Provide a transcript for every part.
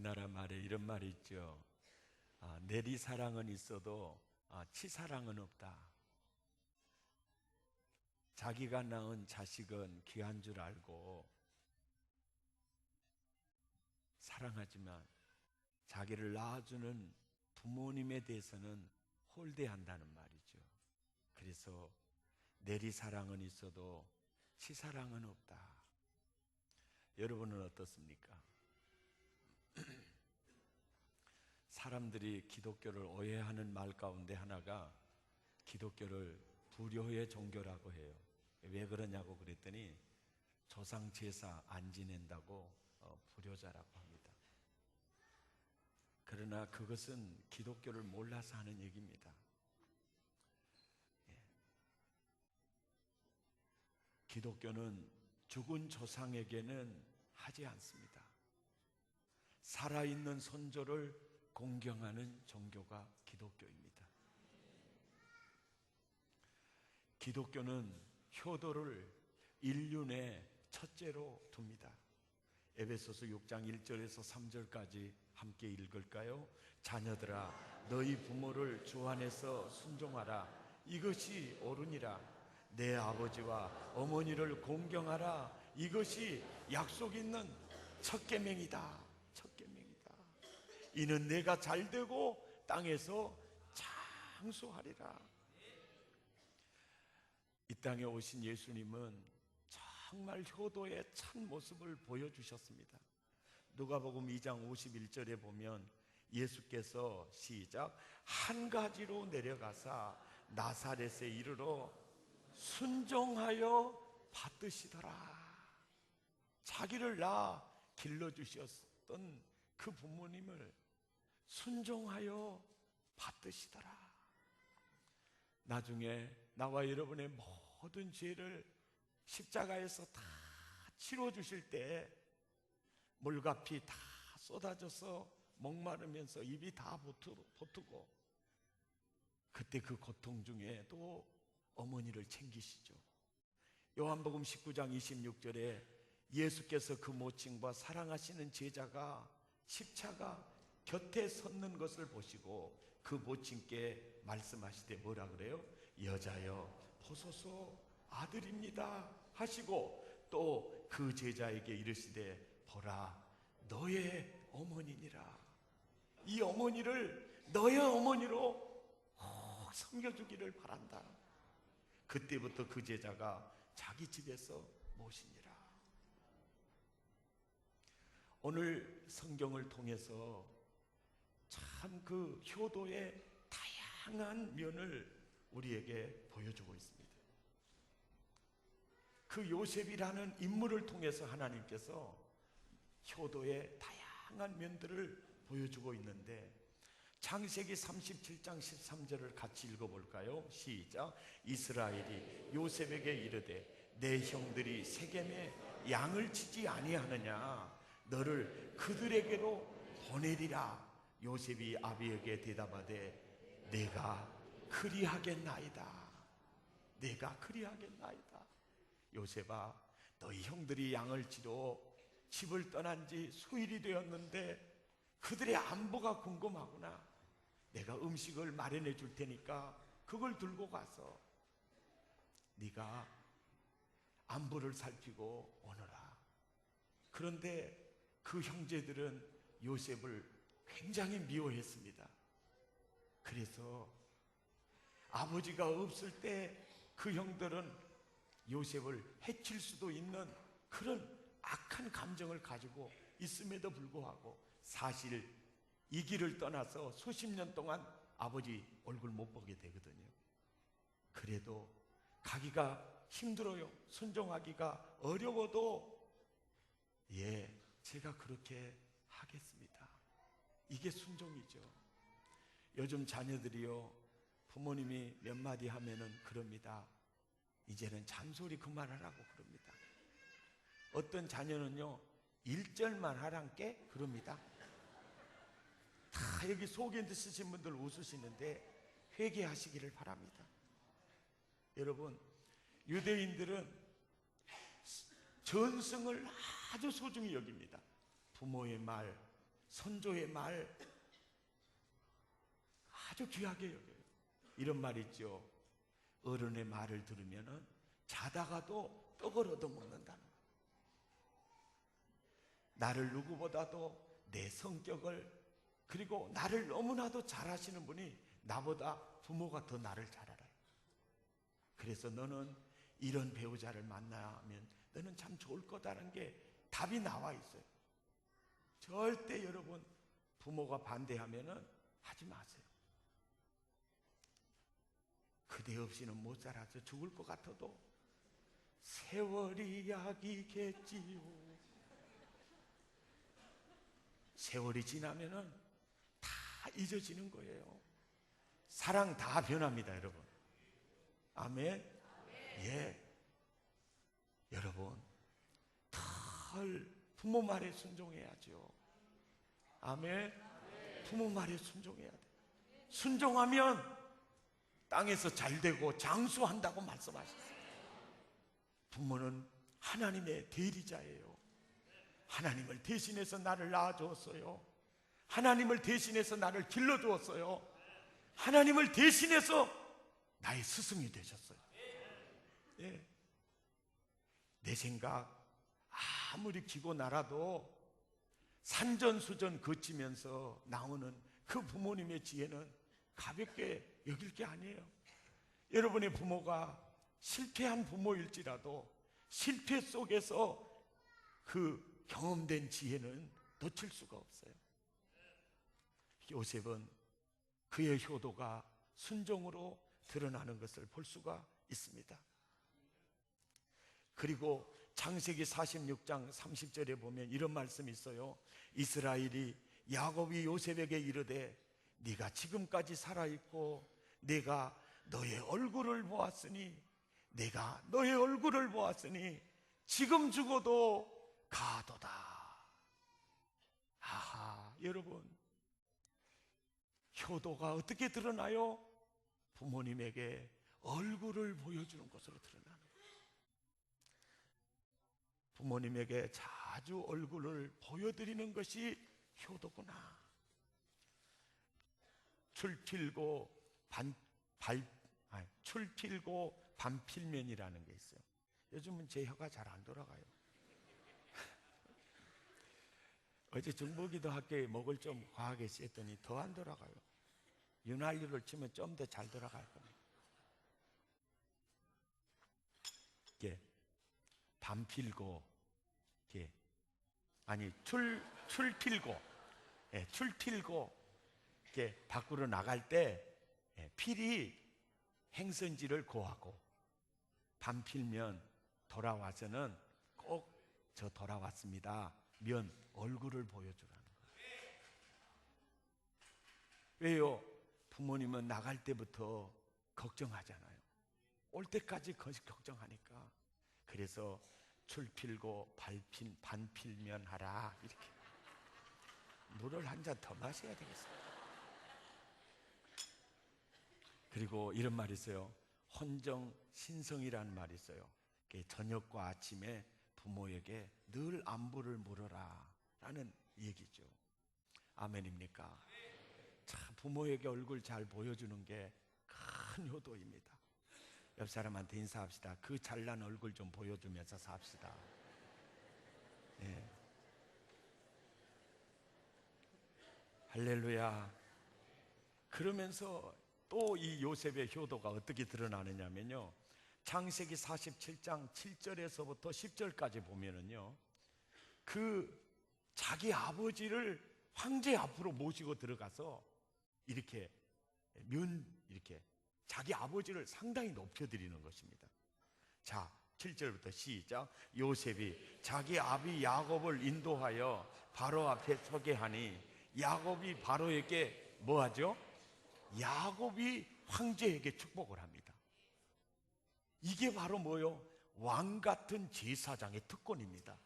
우리나라 말에 이런 말이 있죠. 내리사랑은 있어도 치사랑은 없다. 자기가 낳은 자식은 귀한 줄 알고 사랑하지만 자기를 낳아주는 부모님에 대해서는 홀대한다는 말이죠. 그래서 내리사랑은 있어도 치사랑은 없다. 여러분은 어떻습니까? 사람들이 기독교를 오해하는 말 가운데 하나가 기독교를 불효의 종교라고 해요. 왜 그러냐고 그랬더니 조상 제사 안 지낸다고 불효자라고 합니다. 그러나 그것은 기독교를 몰라서 하는 얘기입니다. 기독교는 죽은 조상에게는 하지 않습니다. 살아있는 선조를 공경하는 종교가 기독교입니다. 기독교는 효도를 인륜의 첫째로 둡니다. 에베소서 6장 1절에서 3절까지 함께 읽을까요? 자녀들아 너희 부모를 주 안에서 순종하라. 이것이 옳으니라. 내 아버지와 어머니를 공경하라. 이것이 약속 있는 첫 계명이다. 첫 계명이다. 이는 내가 잘되고 땅에서 장수하리라. 이 땅에 오신 예수님은 정말 효도의 참 모습을 보여주셨습니다. 누가복음 2장 51절에 보면 예수께서 시작 한 가지로 내려가사 나사렛에 이르러 순종하여 받으시더라. 자기를 낳아 길러주셨던 그 부모님을 순종하여 받으시더라. 나중에 나와 여러분의 모든 죄를 십자가에서 다 치러주실 때 물과 피 다 쏟아져서 목마르면서 입이 다 붙고 그때 그 고통 중에도 어머니를 챙기시죠. 요한복음 19장 26절에 예수께서 그 모친과 사랑하시는 제자가 십자가 곁에 섰는 것을 보시고 그 모친께 말씀하시되 뭐라 그래요? 여자여 보소서 아들입니다 하시고 또 그 제자에게 이르시되 보라 너의 어머니니라. 이 어머니를 너의 어머니로 꼭 섬겨주기를 바란다. 그때부터 그 제자가 자기 집에서 모시니라. 오늘 성경을 통해서 참 그 효도의 다양한 면을 우리에게 보여주고 있습니다. 그 요셉이라는 인물을 통해서 하나님께서 효도의 다양한 면들을 보여주고 있는데 창세기 37장 13절을 같이 읽어볼까요? 시작. 이스라엘이 요셉에게 이르되 내 형들이 세겜에 양을 치지 아니하느냐 너를 그들에게로 보내리라. 요셉이 아비에게 대답하되 내가 그리하겠나이다. 내가 그리하겠나이다. 요셉아 너희 형들이 양을 치러 집을 떠난 지 수일이 되었는데 그들의 안보가 궁금하구나. 내가 음식을 마련해 줄 테니까 그걸 들고 가서 네가 안부를 살피고 오너라. 그런데 그 형제들은 요셉을 굉장히 미워했습니다. 그래서 아버지가 없을 때 그 형들은 요셉을 해칠 수도 있는 그런 악한 감정을 가지고 있음에도 불구하고 사실 이 길을 떠나서 수십 년 동안 아버지 얼굴 못 보게 되거든요. 그래도 가기가 힘들어요. 순종하기가 어려워도 제가 그렇게 하겠습니다. 이게 순종이죠. 요즘 자녀들이요 부모님이 몇 마디 하면은 그럽니다. 이제는 잔소리 그만하라고 그럽니다. 어떤 자녀는요 1절만 하란께 그럽니다. 다 여기 속에 드시신 분들 웃으시는데 회개하시기를 바랍니다. 여러분 유대인들은 전승을 아주 소중히 여깁니다. 부모의 말, 선조의 말 아주 귀하게 여겨요. 이런 말 있죠. 어른의 말을 들으면은 자다가도 떡을 얻어먹는다는 거예요. 나를 누구보다도 내 성격을, 그리고 나를 너무나도 잘 아시는 분이 나보다 부모가 더 나를 잘 알아요. 그래서 너는 이런 배우자를 만나면 너는 참 좋을 거다라는 게 답이 나와 있어요. 절대 여러분 부모가 반대하면은 하지 마세요. 그대 없이는 못 살아서 죽을 것 같아도 세월이 약이겠지요. 세월이 지나면은 다 잊어지는 거예요. 사랑 다 변합니다, 여러분. 아멘. 예. 여러분, 늘 부모 말에 순종해야죠. 아멘. 부모 말에 순종해야 돼. 순종하면 땅에서 잘되고 장수한다고 말씀하셨어요. 부모는 하나님의 대리자예요. 하나님을 대신해서 나를 낳아주었어요. 하나님을 대신해서 나를 길러주었어요. 하나님을 대신해서 나의 스승이 되셨어요. 예. 내 생각 아무리 기고 날아도 산전수전 거치면서 나오는 그 부모님의 지혜는 가볍게 여길 게 아니에요. 여러분의 부모가 실패한 부모일지라도 실패 속에서 그 경험된 지혜는 놓칠 수가 없어요. 요셉은 그의 효도가 순종으로 드러나는 것을 볼 수가 있습니다. 그리고 창세기 46장 30절에 보면 이런 말씀이 있어요. 이스라엘이 야곱이 요셉에게 이르되 네가 지금까지 살아있고 내가 너의 얼굴을 보았으니 내가 너의 얼굴을 보았으니 지금 죽어도 가도다. 아하, 여러분, 효도가 어떻게 드러나요? 부모님에게 얼굴을 보여주는 것으로 드러나는 거예요. 부모님에게 자주 얼굴을 보여드리는 것이 효도구나. 출필고 반필면이라는 게 있어요. 요즘은 제 혀가 잘 안 돌아가요. 어제 중보기도 학교에 목을 좀 과하게 쐈더니 더 안 돌아가요. 윤활유를 치면 좀 더 잘 돌아갈 겁니다. 이게 반필고, 이게 아니 출필고, 예, 출필고 이렇게 밖으로 나갈 때 필이 행선지를 고하고 반필면 돌아와서는 꼭 저 돌아왔습니다. 면 얼굴을 보여주라는 거예요. 왜요? 부모님은 나갈 때부터 걱정하잖아요. 올 때까지 걱정하니까. 그래서 출필고 반필면 하라, 이렇게. 물을 한 잔 더 마셔야 되겠어요. 그리고 이런 말이 있어요. 혼정신성이라는 말이 있어요. 저녁과 아침에 부모에게 늘 안부를 물어라 라는 얘기죠. 아멘입니까? 참 부모에게 얼굴 잘 보여주는 게 큰 효도입니다. 옆 사람한테 인사합시다. 그 잘난 얼굴 좀 보여주면서 삽시다. 네. 할렐루야. 그러면서 또 이 요셉의 효도가 어떻게 드러나느냐면요, 창세기 47장 7절에서부터 10절까지 보면은요, 그 자기 아버지를 황제 앞으로 모시고 들어가서 이렇게 이렇게 자기 아버지를 상당히 높여드리는 것입니다. 자, 7절부터 시작. 요셉이 자기 아비 야곱을 인도하여 바로 앞에 서게 하니 야곱이 바로에게 뭐하죠? 야곱이 황제에게 축복을 합니다. 이게 바로 뭐요? 왕 같은 제사장의 특권입니다.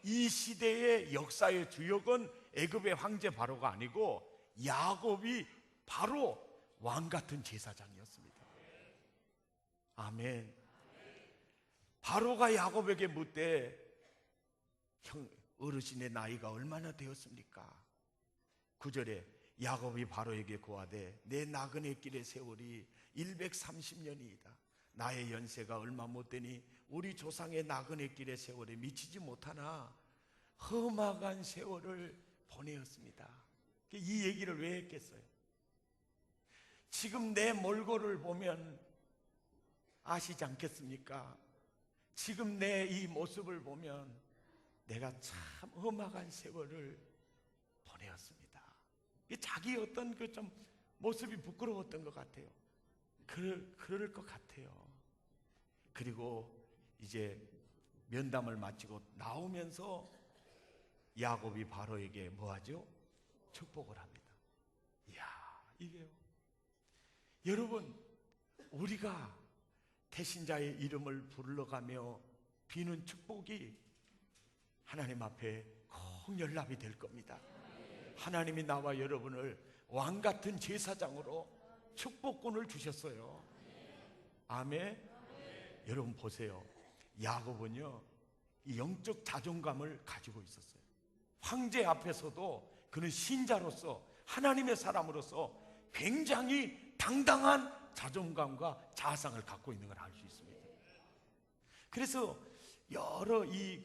이 시대의 역사의 주역은 애굽의 황제 바로가 아니고 야곱이 바로 왕 같은 제사장이었습니다. 아멘. 바로가 야곱에게 묻되 형, 어르신의 나이가 얼마나 되었습니까? 9절에 야곱이 바로에게 고하되 내 나그네 길의 세월이 130년이이다. 나의 연세가 얼마 못되니 우리 조상의 나그네 길의 세월에 미치지 못하나 험악한 세월을 보내었습니다. 이 얘기를 왜 했겠어요? 지금 내 몰골을 보면 아시지 않겠습니까? 지금 내 이 모습을 보면 내가 참 험악한 세월을 보내었습니다. 자기 어떤 그 좀 모습이 부끄러웠던 것 같아요. 그럴 것 같아요. 그리고 이제 면담을 마치고 나오면서 야곱이 바로에게 뭐하죠? 축복을 합니다. 이야, 이게요. 여러분, 우리가 태신자의 이름을 불러가며 비는 축복이 하나님 앞에 꼭 연락이 될 겁니다. 하나님이 나와 여러분을 왕같은 제사장으로 축복권을 주셨어요. 아멘. 여러분 보세요. 야곱은요, 이 영적 자존감을 가지고 있었어요. 황제 앞에서도 그는 신자로서 하나님의 사람으로서 굉장히 당당한 자존감과 자아상을 갖고 있는 걸 알 수 있습니다. 그래서 여러 이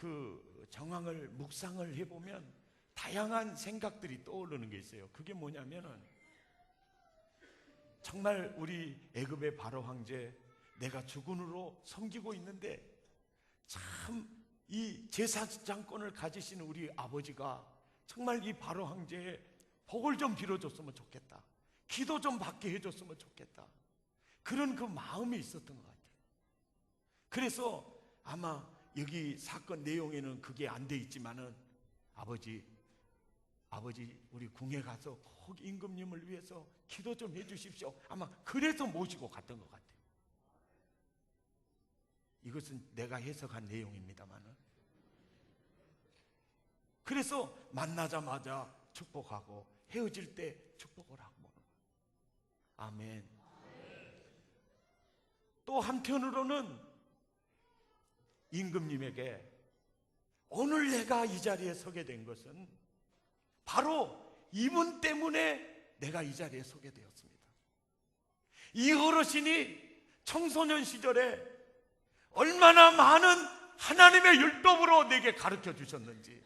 정황을 묵상을 해보면 다양한 생각들이 떠오르는 게 있어요. 그게 뭐냐면은 정말 우리 애굽의 바로 황제, 내가 주군으로 섬기고 있는데 참 이 제사장권을 가지신 우리 아버지가 정말 이 바로 황제의 복을 좀 빌어줬으면 좋겠다, 기도 좀 받게 해줬으면 좋겠다, 그런 그 마음이 있었던 것 같아요. 그래서 아마 여기 사건 내용에는 그게 안 돼 있지만은 아버지 우리 궁에 가서 꼭 임금님을 위해서 기도 좀 해주십시오, 아마 그래서 모시고 갔던 것 같아요. 이것은 내가 해석한 내용입니다만은. 그래서 만나자마자 축복하고 헤어질 때 축복을 하고. 아멘. 또 한편으로는 임금님에게 오늘 내가 이 자리에 서게 된 것은 바로 이분 때문에 내가 이 자리에 서게 되었습니다. 이 어르신이 청소년 시절에 얼마나 많은 하나님의 율법으로 내게 가르쳐 주셨는지,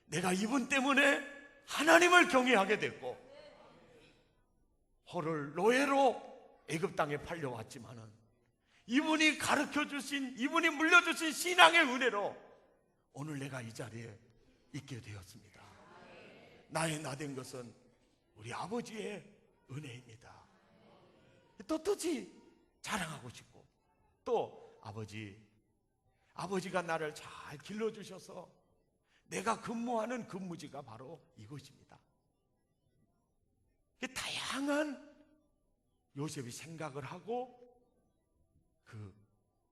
내가 이분 때문에 하나님을 경외하게 됐고, 호를 노예로 애굽 땅에 팔려왔지만은 이분이 가르쳐 주신, 이분이 물려주신 신앙의 은혜로 오늘 내가 이 자리에 있게 되었습니다. 나의 나된 것은 우리 아버지의 은혜입니다. 떳떳이 자랑하고 싶고, 또 아버지가 나를 잘 길러주셔서 내가 근무하는 근무지가 바로 이곳입니다. 다양한 요셉이 생각을 하고 그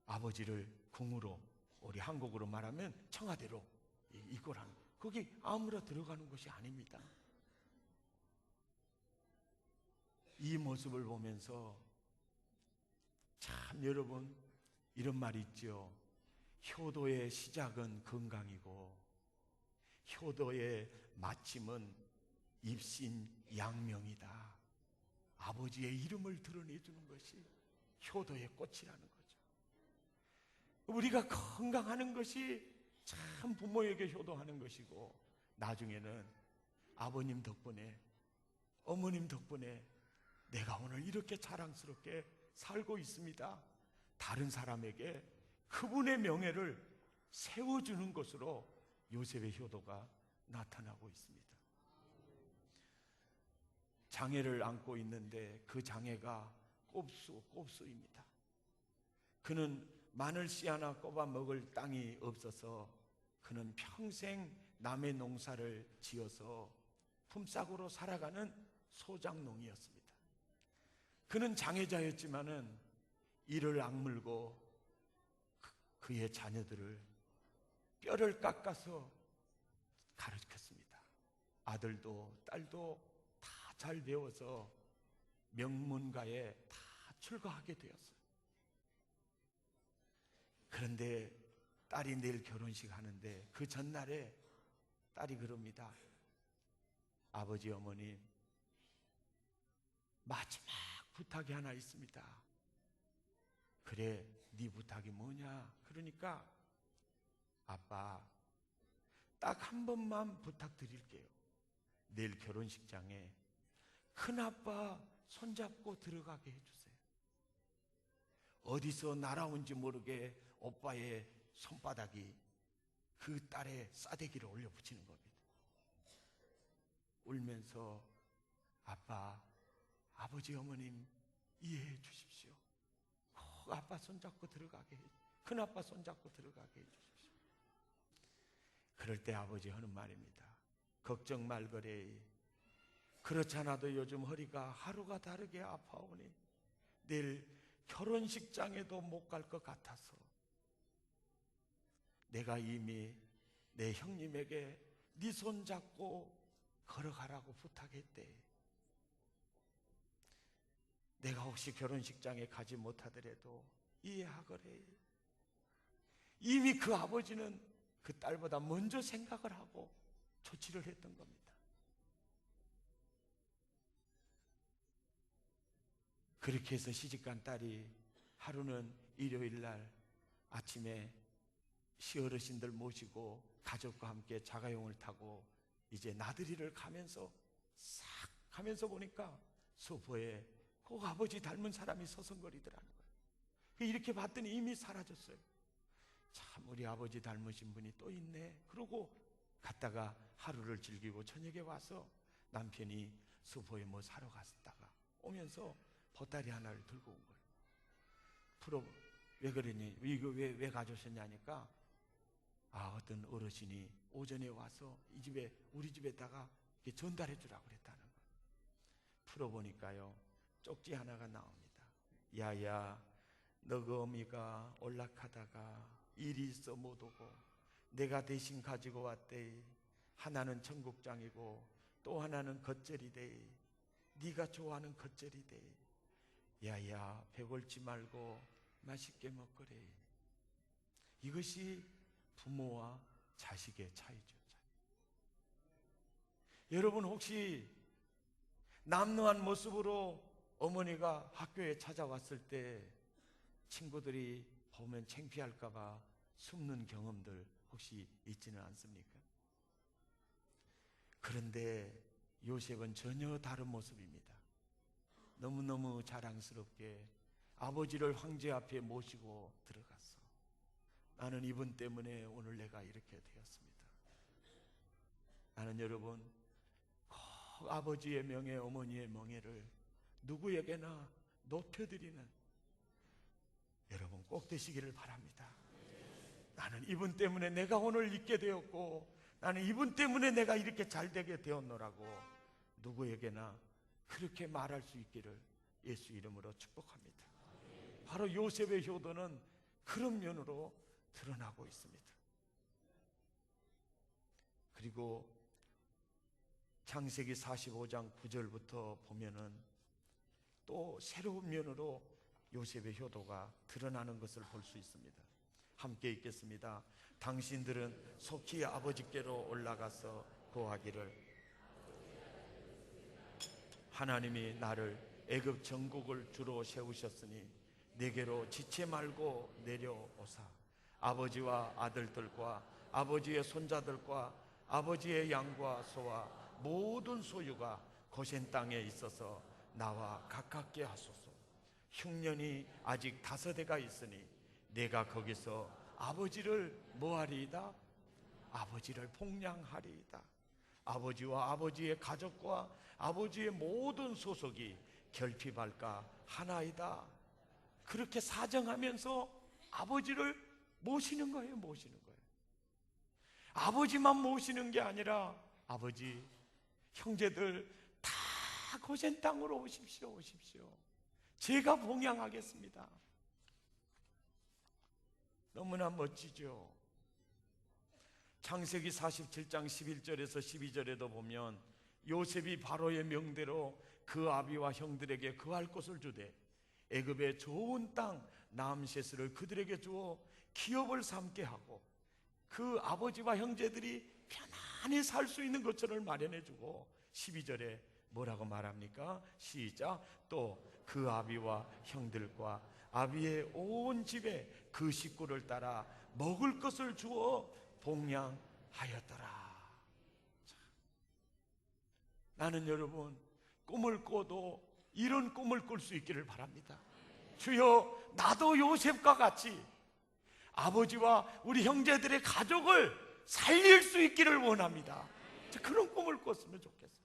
아버지를 궁으로, 우리 한국으로 말하면 청와대로 이끌어가는, 거기 아무나 들어가는 것이 아닙니다. 이 모습을 보면서 참, 여러분, 이런 말이 있죠. 효도의 시작은 건강이고 효도의 마침은 입신양명이다. 아버지의 이름을 드러내주는 것이 효도의 꽃이라는 거죠. 우리가 건강하는 것이 참 부모에게 효도하는 것이고, 나중에는 아버님 덕분에, 어머님 덕분에 내가 오늘 이렇게 자랑스럽게 살고 있습니다, 다른 사람에게 그분의 명예를 세워주는 것으로 요셉의 효도가 나타나고 있습니다. 장애를 안고 있는데 그 장애가 꼽수입니다. 그는 마늘 씨 하나 꼽아 먹을 땅이 없어서 그는 평생 남의 농사를 지어서 품삯으로 살아가는 소작농이었습니다. 그는 장애자였지만은 이를 악물고 그의 자녀들을 뼈를 깎아서 가르쳤습니다. 아들도 딸도 다 잘 배워서 명문가에 다 출가하게 되었어요. 그런데 딸이 내일 결혼식 하는데 그 전날에 딸이 그럽니다. 아버지 어머님, 마지막 부탁이 하나 있습니다. 그래, 네 부탁이 뭐냐? 그러니까 아빠, 딱 한 번만 부탁드릴게요. 내일 결혼식장에 큰아빠 손잡고 들어가게 해주세요. 어디서 날아온지 모르게 오빠의 손바닥이 그 딸의 싸대기를 올려붙이는 겁니다. 울면서 아빠, 아버지 어머님 이해해 주십시오. 꼭 아빠 손잡고 들어가게 해, 큰아빠 손잡고 들어가게 해 주십시오. 그럴 때 아버지 하는 말입니다. 걱정 말거래. 그렇잖아도 요즘 허리가 하루가 다르게 아파오니 내일 결혼식장에도 못 갈 것 같아서 내가 이미 내 형님에게 네 손 잡고 걸어가라고 부탁했대. 내가 혹시 결혼식장에 가지 못하더라도 이해하거래. 이미 그 아버지는 그 딸보다 먼저 생각을 하고 조치를 했던 겁니다. 그렇게 해서 시집간 딸이 하루는 일요일 날 아침에 시어르신들 모시고 가족과 함께 자가용을 타고 이제 나들이를 가면서 싹 가면서 보니까 소포에 꼭 아버지 닮은 사람이 서성거리더라는 거예요. 이렇게 봤더니 이미 사라졌어요. 참, 우리 아버지 닮으신 분이 또 있네. 그러고 갔다가 하루를 즐기고 저녁에 와서 남편이 소포에 뭐 사러 갔다가 오면서 보따리 하나를 들고 온 거예요. 풀어, 왜 그랬니? 이거 왜 가져오셨냐니까, 어떤 어르신이 오전에 와서 이 집에, 우리 집에다가 전달해 주라고 그랬다는 거예요. 풀어보니까요, 쪽지 하나가 나옵니다. 야야, 너 그 어미가 올락하다가 일이 있어 못 오고 내가 대신 가지고 왔대. 하나는 청국장이고 또 하나는 겉절이대. 네가 좋아하는 겉절이대. 야야, 배골지 말고 맛있게 먹거래. 이것이 부모와 자식의 차이죠. 여러분, 혹시 남루한 모습으로 어머니가 학교에 찾아왔을 때 친구들이 보면 창피할까 봐 숨는 경험들 혹시 있지는 않습니까? 그런데 요셉은 전혀 다른 모습입니다. 너무너무 자랑스럽게 아버지를 황제 앞에 모시고 들어갔어. 나는 이분 때문에 오늘 내가 이렇게 되었습니다. 나는 여러분, 꼭 아버지의 명예, 어머니의 명예를 누구에게나 높여드리는 여러분 꼭 되시기를 바랍니다. 나는 이분 때문에 내가 오늘 있게 되었고, 나는 이분 때문에 내가 이렇게 잘 되게 되었노라고 누구에게나 그렇게 말할 수 있기를 예수 이름으로 축복합니다. 바로 요셉의 효도는 그런 면으로 드러나고 있습니다. 그리고 창세기 45장 9절부터 보면은 또 새로운 면으로 요셉의 효도가 드러나는 것을 볼 수 있습니다. 함께 읽겠습니다. 당신들은 속히 아버지께로 올라가서 고하기를, 하나님이 나를 애굽 전국을 주로 세우셨으니 내게로 지체 말고 내려오사 아버지와 아들들과 아버지의 손자들과 아버지의 양과 소와 모든 소유가 고센 땅에 있어서 나와 가깝게 하소서. 흉년이 아직 5해가 있으니 내가 거기서 아버지를 뭐하리이다? 아버지를 복량하리이다. 아버지와 아버지의 가족과 아버지의 모든 소속이 결핍할까 하나이다. 그렇게 사정하면서 아버지를 모시는 거예요. 모시는 거예요. 아버지만 모시는 게 아니라 아버지, 형제들 다 고센 땅으로 오십시오. 오십시오. 제가 봉양하겠습니다. 너무나 멋지죠. 창세기 47장 11절에서 12절에도 보면 요셉이 바로의 명대로 그 아비와 형들에게 거할 곳을 주되 애굽의 좋은 땅 남셋을 그들에게 주어 기업을 삼게 하고 그 아버지와 형제들이 편안히 살 수 있는 것들을 마련해 주고 12절에 뭐라고 말합니까? 시작. 또 그 아비와 형들과 아비의 온 집에 그 식구를 따라 먹을 것을 주어 봉양하였더라. 나는 여러분 꿈을 꿔도 이런 꿈을 꿀 수 있기를 바랍니다. 주여, 나도 요셉과 같이 아버지와 우리 형제들의 가족을 살릴 수 있기를 원합니다. 그런 꿈을 꿨으면 좋겠어요.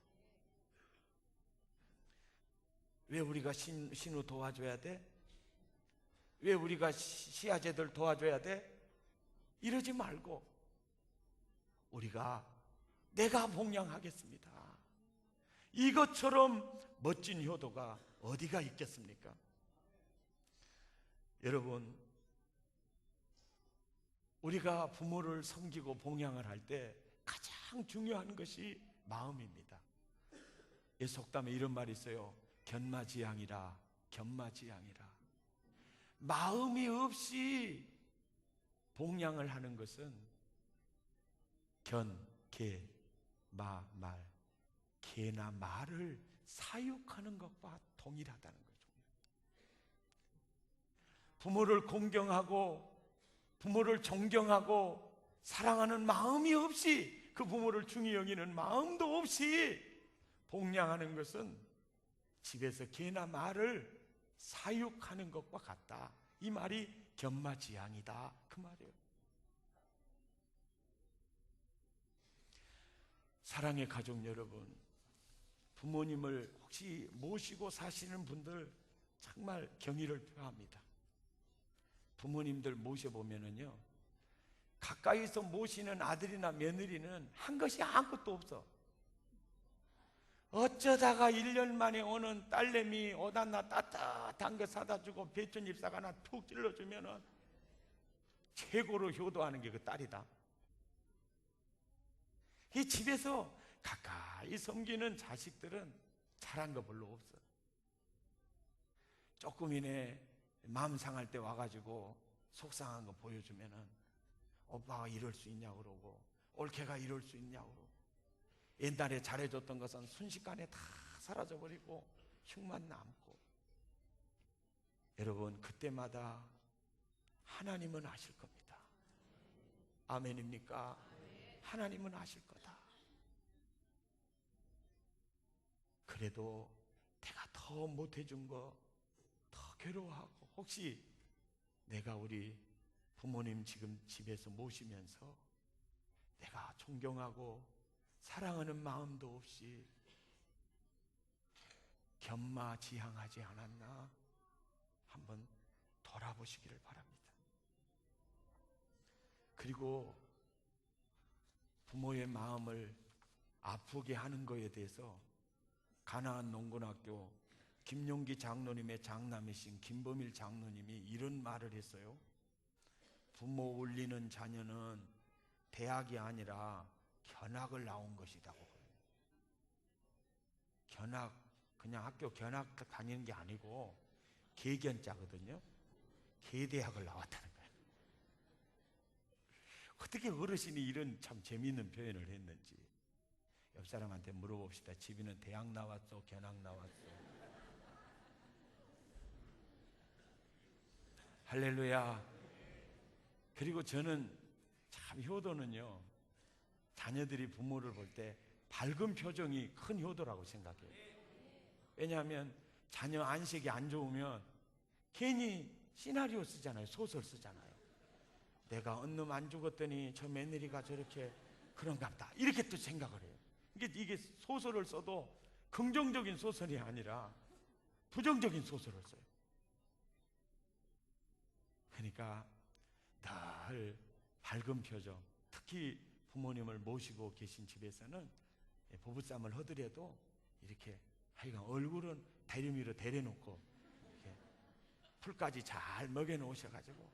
왜 우리가 신우 도와줘야 돼? 왜 우리가 시아제들 도와줘야 돼? 이러지 말고 우리가 내가 봉양하겠습니다. 이것처럼 멋진 효도가 어디가 있겠습니까? 여러분, 우리가 부모를 섬기고 봉양을 할 때 가장 중요한 것이 마음입니다. 이 속담에 이런 말이 있어요. 견마지양이라, 견마지양이라. 마음이 없이 봉양을 하는 것은 견, 개, 마, 말, 개나 말을 사육하는 것과 동일하다는 거죠. 부모를 공경하고 부모를 존경하고 사랑하는 마음이 없이, 그 부모를 중히 여기는 마음도 없이 봉양하는 것은 집에서 개나 말을 사육하는 것과 같다. 이 말이 견마지양이다, 그 말이에요. 사랑의 가족 여러분, 부모님을 혹시 모시고 사시는 분들 정말 경의를 표합니다. 부모님들 모셔보면은요, 가까이서 모시는 아들이나 며느리는 한 것이 아무것도 없어. 어쩌다가 1년 만에 오는 딸내미 옷 하나 따뜻한 거 사다 주고 배춧잎 하나 툭 찔러주면은 최고로 효도하는 게 그 딸이다. 이 집에서 가까이 섬기는 자식들은 잘한 거 별로 없어. 조금이네 마음 상할 때 와가지고 속상한 거 보여주면은 오빠가 이럴 수 있냐고 그러고, 올케가 이럴 수 있냐고 그러고, 옛날에 잘해줬던 것은 순식간에 다 사라져버리고 흉만 남고. 여러분, 그때마다 하나님은 아실 겁니다. 아멘입니까? 하나님은 아실 거다. 그래도 내가 더 못해준 거 더 괴로워하고, 혹시 내가 우리 부모님 지금 집에서 모시면서 내가 존경하고 사랑하는 마음도 없이 견마지향하지 않았나 한번 돌아보시기를 바랍니다. 그리고 부모의 마음을 아프게 하는 것에 대해서 가나안 농군학교 김용기 장로님의 장남이신 김범일 장로님이 이런 말을 했어요. 부모 울리는 자녀는 대학이 아니라 견학을 나온 것이라고. 견학, 그냥 학교 견학 다니는 게 아니고 개견자거든요. 개대학을 나왔다는 거예요. 어떻게 어르신이 이런 참 재미있는 표현을 했는지 옆 사람한테 물어봅시다. 집이는 대학 나왔어, 견학 나왔어? 할렐루야. 그리고 저는 참 효도는요, 자녀들이 부모를 볼 때 밝은 표정이 큰 효도라고 생각해요. 왜냐하면 자녀 안색이 안 좋으면 괜히 시나리오 쓰잖아요. 소설 쓰잖아요. 내가 언놈 안 죽었더니 저 며느리가 저렇게 그런가 보다, 이렇게 또 생각을 해요. 이게 소설을 써도 긍정적인 소설이 아니라 부정적인 소설을 써요. 그러니까 늘 밝은 표정, 특히 부모님을 모시고 계신 집에서는 부부싸움을 하더라도 이렇게 하여간 얼굴은 대림 위로 대려놓고 이렇게 풀까지 잘 먹여놓으셔가지고,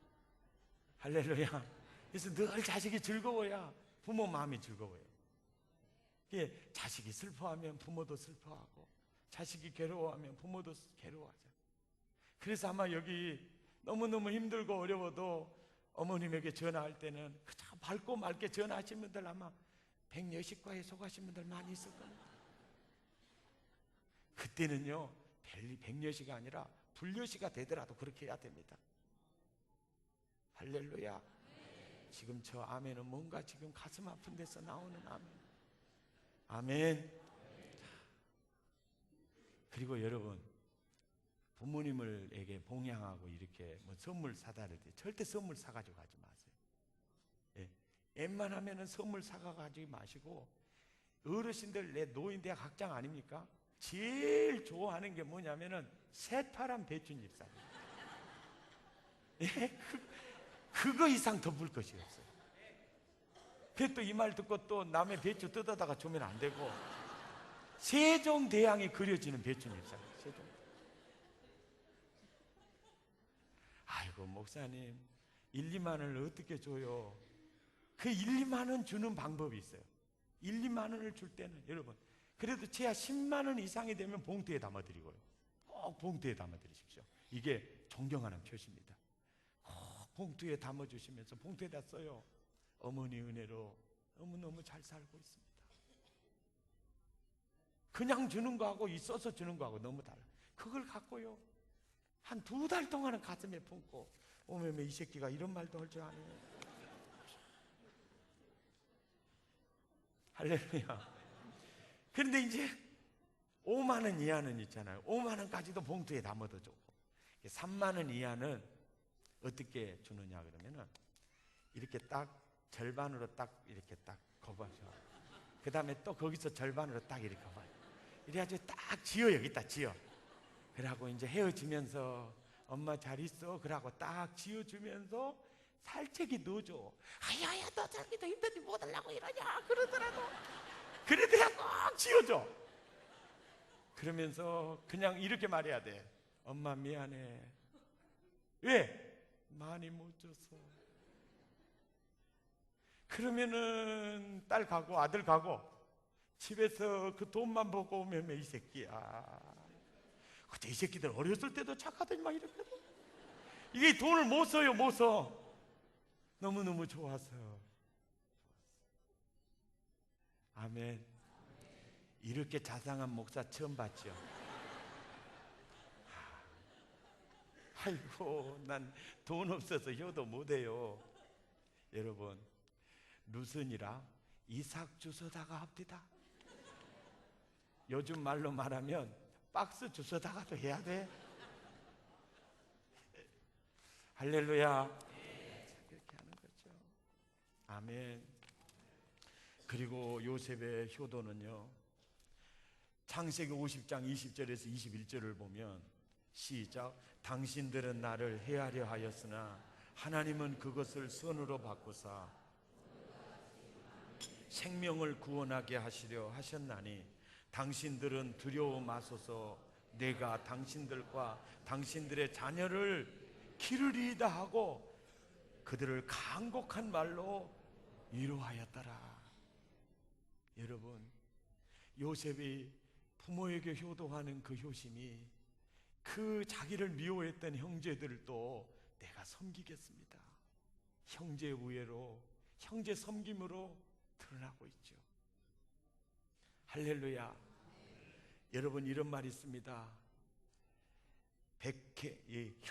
할렐루야. 그래서 늘 자식이 즐거워야 부모 마음이 즐거워요. 자식이 슬퍼하면 부모도 슬퍼하고, 자식이 괴로워하면 부모도 괴로워하죠. 그래서 아마 여기 너무너무 힘들고 어려워도 어머님에게 전화할 때는 그저 밝고 맑게 전화하신 분들 아마 백여식과에 속하신 분들 많이 있을 겁니다. 그때는요 백려시가 아니라 불려시가 되더라도 그렇게 해야 됩니다. 할렐루야. 지금 저 아멘은 뭔가 지금 가슴 아픈 데서 나오는 아멘. 아멘. 그리고 여러분, 부모님을에게 봉양하고 이렇게 뭐 선물 사다를 때 절대 선물 사가지고 가지 마세요. 예. 웬만하면은 선물 사가지고 마시고, 어르신들 내 노인대학 학장 아닙니까? 제일 좋아하는 게 뭐냐면은 새파란 배춧잎 사. 예? 그거 이상 더 볼 것이 없어요. 그래도 이 말 듣고 또 남의 배추 뜯어다가 주면 안 되고, 세종대왕이 그려지는 배춧잎 사. 세종. 아이고 목사님 1, 2만 원을 어떻게 줘요? 그 1, 2만 원 주는 방법이 있어요. 1, 2만 원을 줄 때는 여러분 그래도 최하 10만 원 이상이 되면 봉투에 담아드리고요. 꼭 봉투에 담아드리십시오. 이게 존경하는 표시입니다. 꼭 봉투에 담아주시면서 봉투에다 써요. 어머니 은혜로 너무너무 잘 살고 있습니다. 그냥 주는 거하고 있어서 주는 거하고 너무 달라요. 그걸 갖고요 한 2달 동안은 가슴에 품고, 오메 이 새끼가 이런 말도 할 줄 아네. 할렐루야. 그런데 이제 5만 원 이하는 있잖아요. 5만 원까지도 봉투에 담아도 좋고, 3만 원 이하는 어떻게 주느냐 그러면은 이렇게 딱 절반으로 딱 이렇게 딱 거봐서, 그 다음에 또 거기서 절반으로 딱 이렇게 거봐요. 이래가지고 딱 지어, 여기다 지어. 그러고 이제 헤어지면서 엄마 잘 있어 그러고 딱 지어주면서 살짝이 넣어줘. 아야야 너 저기 더 힘든데 뭐 달라고 이러냐 그러더라도 그래도 꼭 지어줘. 그러면서 그냥 이렇게 말해야 돼. 엄마 미안해. 왜? 많이 못 줬어. 그러면은 딸 가고 아들 가고 집에서 그 돈만 보고 오면 이 새끼야. 그때 이 새끼들 어렸을 때도 착하더니 막 이렇게 이게 돈을 못 써요. 못 써. 너무너무 좋아서. 아멘. 이렇게 자상한 목사 처음 봤죠? 아이고 난 돈 없어서 효도 못해요. 여러분 루슨이라 이삭 주워다가 합디다. 요즘 말로 말하면 박스 주워다가도 해야 돼. 할렐루야. 그렇게 하는 거죠. 아멘. 그리고 요셉의 효도는요, 창세기 50장 20절에서 21절을 보면 시작. 당신들은 나를 해하려 하였으나 하나님은 그것을 선으로 바꾸사 생명을 구원하게 하시려 하셨나니 당신들은 두려워 마소서. 내가 당신들과 당신들의 자녀를 기르리이다 하고 그들을 간곡한 말로 위로하였더라. 여러분 요셉이 부모에게 효도하는 그 효심이 그 자기를 미워했던 형제들도 내가 섬기겠습니다, 형제 우애로 형제 섬김으로 드러나고 있죠. 할렐루야. 여러분 이런 말이 있습니다.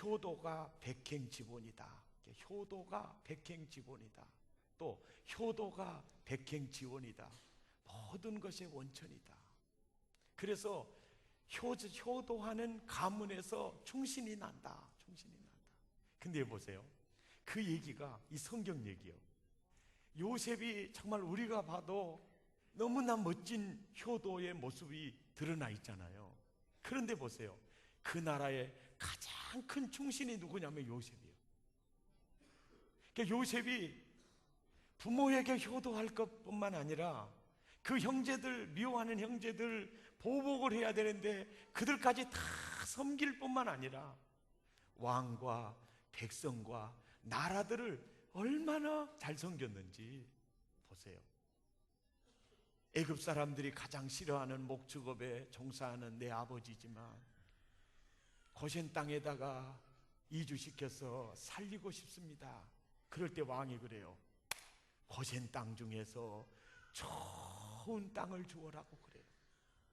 효도가 백행지원이다. 효도가 백행지원이다. 또 효도가 백행지원이다. 모든 것의 원천이다. 그래서 효도하는 가문에서 충신이 난다. 충신이 난다. 근데 보세요. 그 얘기가 이 성경 얘기요. 요셉이 정말 우리가 봐도 너무나 멋진 효도의 모습이 드러나 있잖아요. 그런데 보세요. 그 나라의 가장 큰 충신이 누구냐면 요셉이에요. 그러니까 요셉이 부모에게 효도할 것뿐만 아니라 그 형제들, 미워하는 형제들 보복을 해야 되는데 그들까지 다 섬길 뿐만 아니라 왕과 백성과 나라들을 얼마나 잘 섬겼는지 보세요. 애굽 사람들이 가장 싫어하는 목축업에 종사하는 내 아버지지만 고센 땅에다가 이주시켜서 살리고 싶습니다. 그럴 때 왕이 그래요. 고센 땅 중에서 좋은 땅을 주어라고 그래요.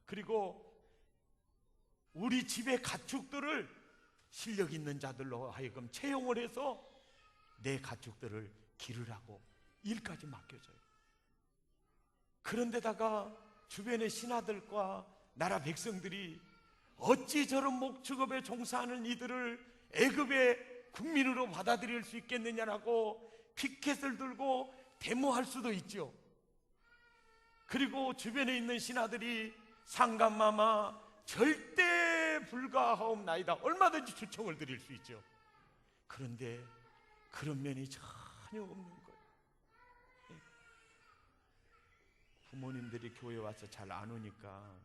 그리고 우리 집의 가축들을 실력 있는 자들로 하여금 채용을 해서 내 가축들을 기르라고 일까지 맡겨줘요. 그런데다가 주변의 신하들과 나라 백성들이 어찌 저런 목축업에 종사하는 이들을 애굽의 국민으로 받아들일 수 있겠느냐라고 피켓을 들고 데모할 수도 있죠. 그리고 주변에 있는 신하들이 상감마마 절대 불가하옵나이다, 얼마든지 추청을 드릴 수 있죠. 그런데 그런 면이 전혀 없는 거예요. 부모님들이 교회 와서 잘 안 오니까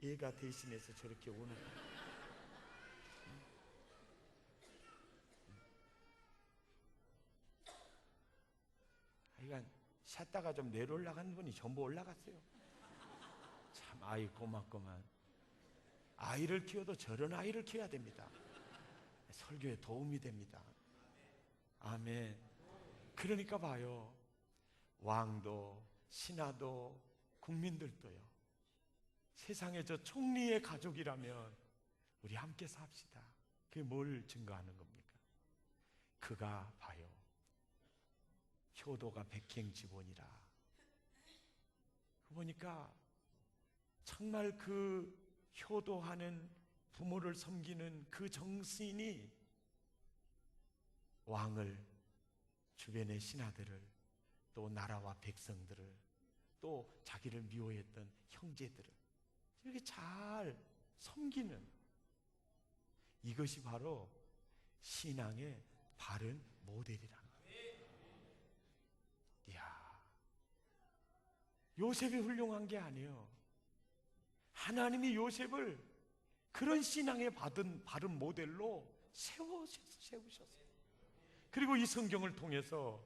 얘가 대신해서 저렇게 오는 거예요. 그러니까 샀다가 좀 내려올라간 분이 전부 올라갔어요. 참 아이 고맙구만. 아이를 키워도 저런 아이를 키워야 됩니다. 설교에 도움이 됩니다. 아멘. 그러니까 봐요, 왕도 신하도 국민들도요, 세상에 저 총리의 가족이라면 우리 함께 삽시다. 그게 뭘 증거하는 겁니까? 그가 봐요, 효도가 백행지본이라. 보니까 정말 그 효도하는 부모를 섬기는 그 정신이 왕을, 주변의 신하들을, 또 나라와 백성들을, 또 자기를 미워했던 형제들을 이렇게 잘 섬기는, 이것이 바로 신앙의 바른 모델이라는 거예요. 이야, 요셉이 훌륭한 게 아니에요. 하나님이 요셉을 그런 신앙의 바른 모델로 세우셨어요. 그리고 이 성경을 통해서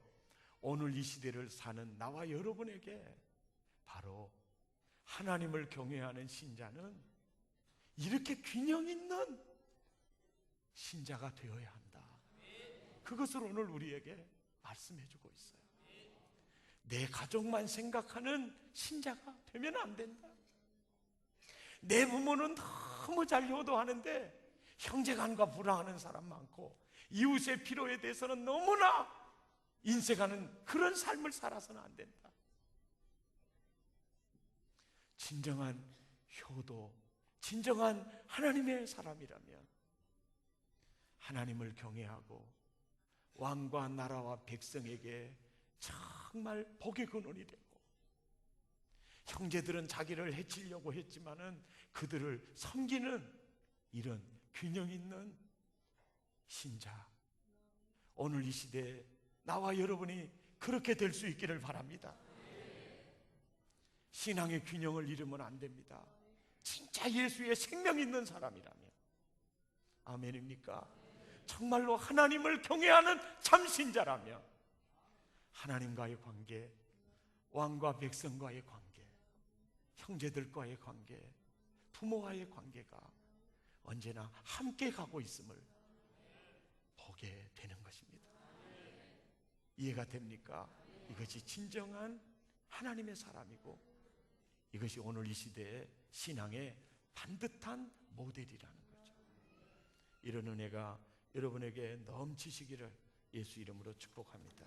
오늘 이 시대를 사는 나와 여러분에게 바로 하나님을 경외하는 신자는 이렇게 균형 있는 신자가 되어야 한다, 그것을 오늘 우리에게 말씀해주고 있어요. 내 가족만 생각하는 신자가 되면 안 된다. 내 부모는 너무 잘 효도하는데 형제간과 불화하는 사람 많고, 이웃의 필요에 대해서는 너무나 인색하는 그런 삶을 살아서는 안 된다. 진정한 효도, 진정한 하나님의 사람이라면 하나님을 경외하고 왕과 나라와 백성에게 정말 복의 근원이 되고, 형제들은 자기를 해치려고 했지만은 그들을 섬기는 이런 균형 있는 신자, 오늘 이 시대에 나와 여러분이 그렇게 될 수 있기를 바랍니다. 신앙의 균형을 잃으면 안 됩니다. 진짜 예수의 생명 있는 사람이라면. 아멘입니까? 정말로 하나님을 경외하는 참신자라면 하나님과의 관계, 왕과 백성과의 관계, 형제들과의 관계, 부모와의 관계가 언제나 함께 가고 있음을 보게 되는 것입니다. 이해가 됩니까? 이것이 진정한 하나님의 사람이고, 이것이 오늘 이 시대의 신앙의 반듯한 모델이라는 거죠. 이런 은혜가 여러분에게 넘치시기를 예수 이름으로 축복합니다.